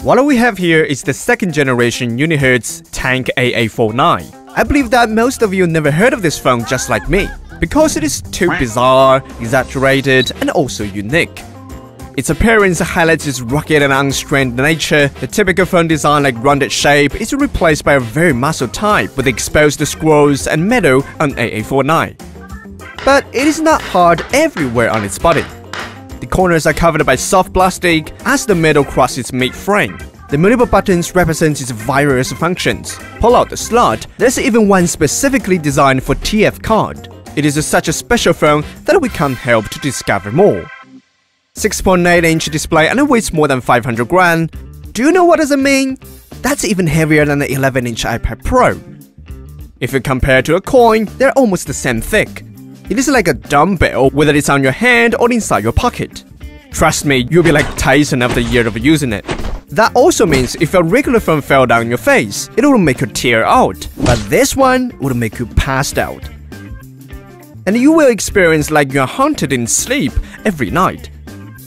What we have here is the second generation Unihertz Tank AA49. I believe that most of you never heard of this phone just like me, because it is too bizarre, exaggerated, and also unique. Its appearance highlights its rugged and unstrained nature. The typical phone design like rounded shape is replaced by a very muscle type with exposed scrolls and metal on AA49. But it is not hard everywhere on its body. The corners are covered by soft plastic as the metal crosses its mid-frame. The multiple buttons represent its various functions. Pull out the slot, there's even one specifically designed for TF card. It is such a special phone that we can't help to discover more. 6.8-inch display and it weighs more than 500 grams. Do you know what does it mean? That's even heavier than the 11-inch iPad Pro. If you compare to a coin, they're almost the same thick. It is like a dumbbell, whether it's on your hand or inside your pocket. Trust me, you'll be like Tyson after a year of using it. That also means if a regular phone fell down your face, it will make you tear out, but this one would make you passed out. And you will experience like you're haunted in sleep every night.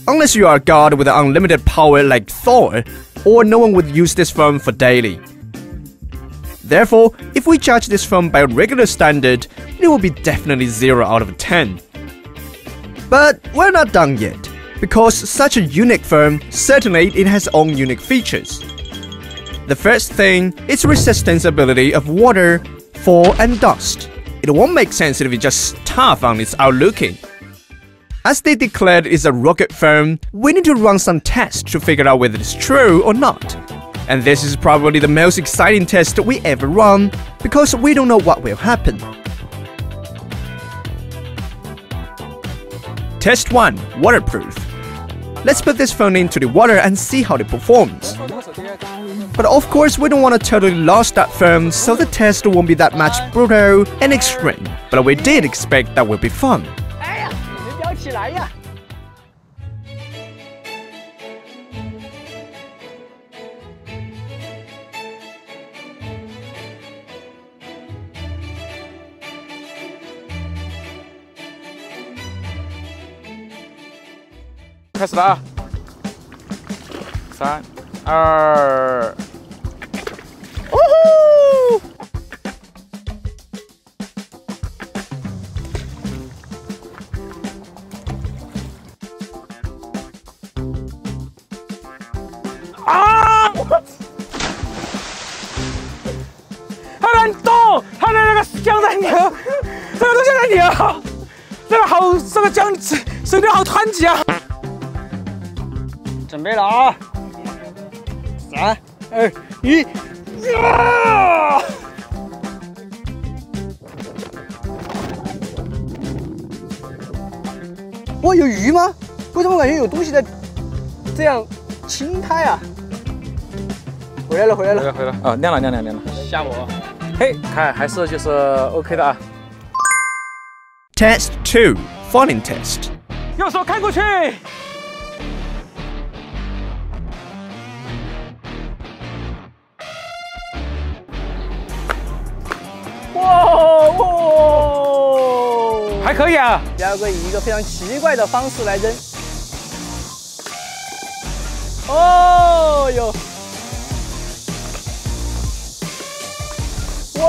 Unless you are a god with unlimited power like Thor, or no one would use this phone for daily. Therefore, if we judge this phone by regular standard, it will be definitely 0 out of 10. But we're not done yet, because such a unique phone, certainly it has own unique features. The first thing is resistance ability of water, fall and dust. It won't make sense if it's just tough on its outlooking. As they declared it's a rugged phone, we need to run some tests to figure out whether it's true or not. And this is probably the most exciting test we ever run, because we don't know what will happen. Test 1. Waterproof. Let's put this phone into the water and see how it performs. But of course we don't want to totally lose that phone, so the test won't be that much brutal and extreme. But we did expect that would be fun.开始了啊！3、2，呜呼！啊！它能动，它的那个浆在扭，这个东西在扭，这个好，这个浆水流好湍急啊！ 准备了啊！3、2、1，呀！哇，有鱼吗？为什么感觉有东西在这样轻它呀？回来了，回来了，回来了！啊，亮了，亮了，亮了！吓我！嘿，看还是就是 OK 的啊。Test 2. Falling test. 右手看过去。 哇！还可以啊。第二个以一个非常奇怪的方式来扔。哦哟！哇！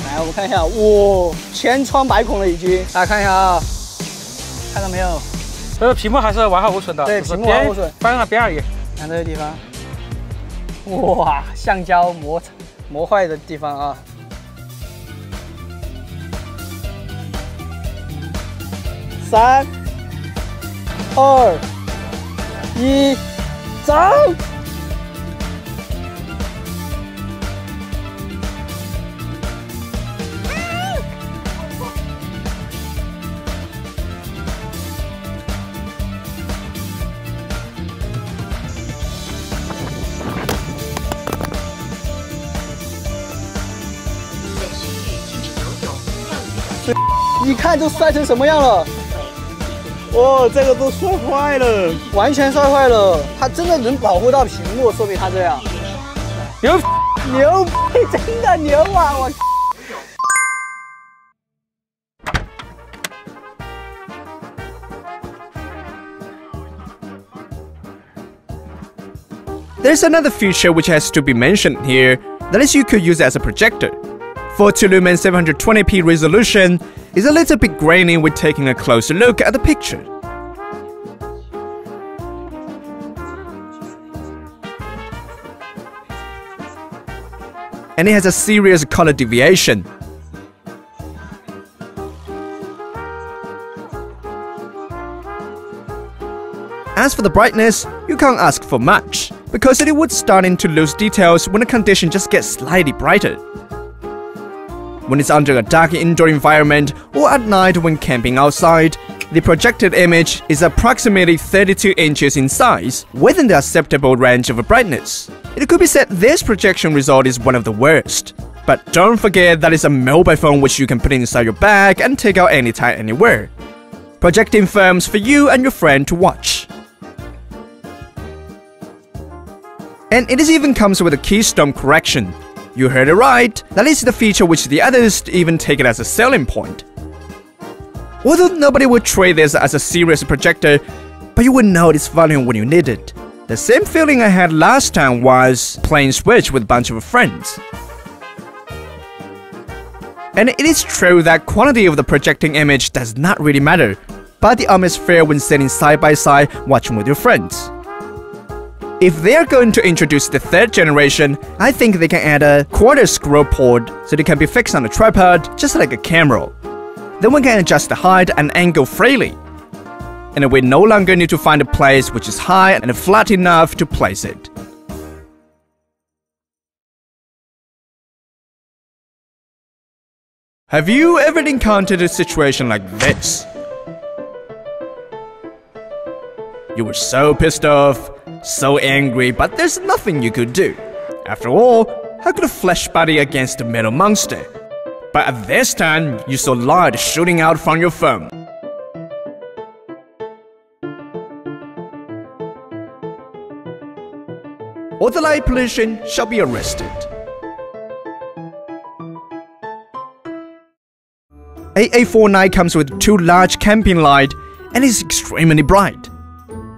来，我们看一下，哇，千疮百孔了已经。大家看一下啊，看到没有？这个屏幕还是完好无损的，对，屏幕完好无损，翻了边而已。看这个地方，哇，橡胶磨坏的地方啊。3、2、1，走！ 一看就摔成什么样了！哦，这个都摔坏了，完全摔坏了。它真的能保护到屏幕，说明它这样。牛牛，真的牛啊！我。There's another feature which has to be mentioned here, that is you could use it as a projector. For 2-lumen 720p resolution, it's a little bit grainy when taking a closer look at the picture. And it has a serious color deviation. As for the brightness, you can't ask for much, because it would starting to lose details when the condition just gets slightly brighter. When it's under a dark indoor environment or at night when camping outside, the projected image is approximately 32 inches in size, within the acceptable range of brightness. It could be said this projection result is one of the worst. But don't forget that it's a mobile phone which you can put inside your bag and take out anytime, anywhere. Projecting films for you and your friend to watch. And it even comes with a keystone correction. You heard it right, that is the feature which the others even take it as a selling point. Although nobody would trade this as a serious projector, but you would know its value when you need it. The same feeling I had last time was playing Switch with a bunch of friends. And it is true that quality of the projecting image does not really matter, but the atmosphere when sitting side by side watching with your friends. If they are going to introduce the 3rd generation, I think they can add a quarter scroll port so it can be fixed on a tripod just like a camera. Then one can adjust the height and angle freely. And we no longer need to find a place which is high and flat enough to place it. Have you ever encountered a situation like this? You were so pissed off, so angry, but there's nothing you could do. After all, how could a flesh body against a metal monster? But at this time, you saw light shooting out from your phone. All the light pollution shall be arrested. AA49 comes with 2 large camping lights and is extremely bright.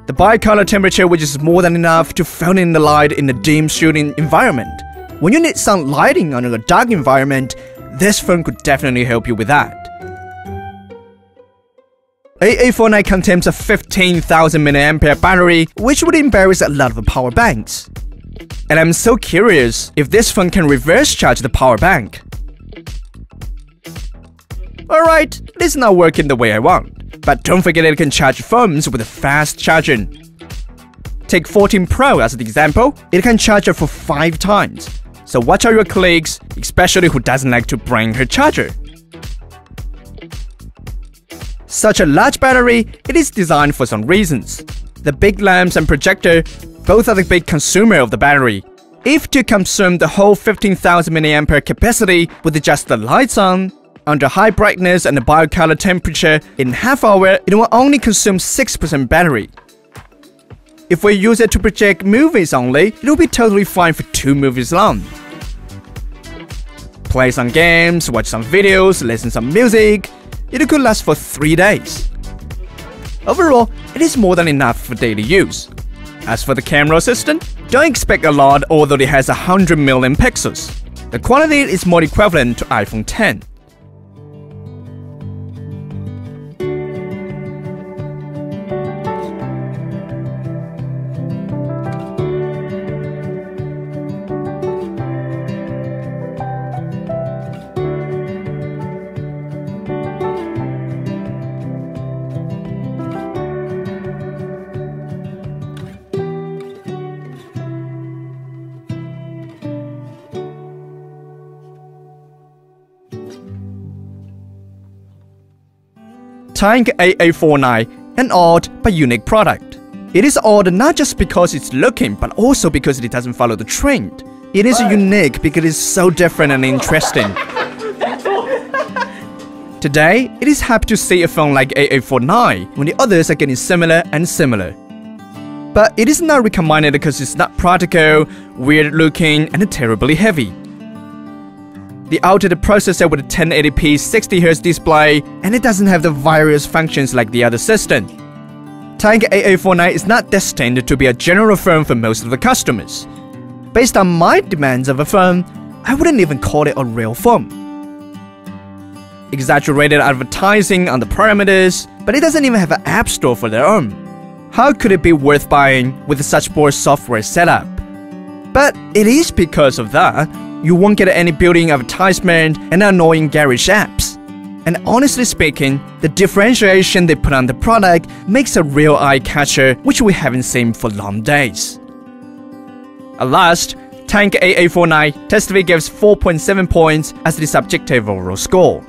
The bicolor temperature which is more than enough to fill in the light in a dim shooting environment. When you need some lighting under a dark environment, this phone could definitely help you with that. AA49 contains a 15,000 mAh battery, which would embarrass a lot of power banks. And I'm so curious if this phone can reverse charge the power bank. Alright, it is not working the way I want. But don't forget it can charge phones with a fast charging. Take 14 Pro as an example, it can charge it for 5 times. So watch out your colleagues, especially who doesn't like to bring her charger. Such a large battery, it is designed for some reasons. The big lamps and projector, both are the big consumer of the battery. If to consume the whole 15,000 mAh capacity with just the lights on, under high brightness and a bicolor temperature, in half hour, it will only consume 6% battery. If we use it to project movies only, it will be totally fine for 2 movies long. Play some games, watch some videos, listen some music, it could last for 3 days. Overall, it is more than enough for daily use. As for the camera system, don't expect a lot although it has 100 million pixels. The quality is more equivalent to iPhone 10. Tank AA49, an odd but unique product. It is odd not just because it's looking, but also because it doesn't follow the trend. It is unique because it is so different and interesting. Today, it is happy to see a phone like AA49 when the others are getting similar and similar. But it is not recommended because it's not practical, weird looking, and terribly heavy. They altered the processor with a 1080p 60Hz display, and it doesn't have the various functions like the other system. Tank AA49 is not destined to be a general phone for most of the customers. Based on my demands of a phone, I wouldn't even call it a real phone. Exaggerated advertising on the parameters, but it doesn't even have an app store for their own. How could it be worth buying with such poor software setup? But it is because of that, you won't get any built-in advertisement and annoying garish apps. And honestly speaking, the differentiation they put on the product makes a real eye-catcher which we haven't seen for long days. At last, Tank AA49 testedly gives 4.7 points as the subjective overall score.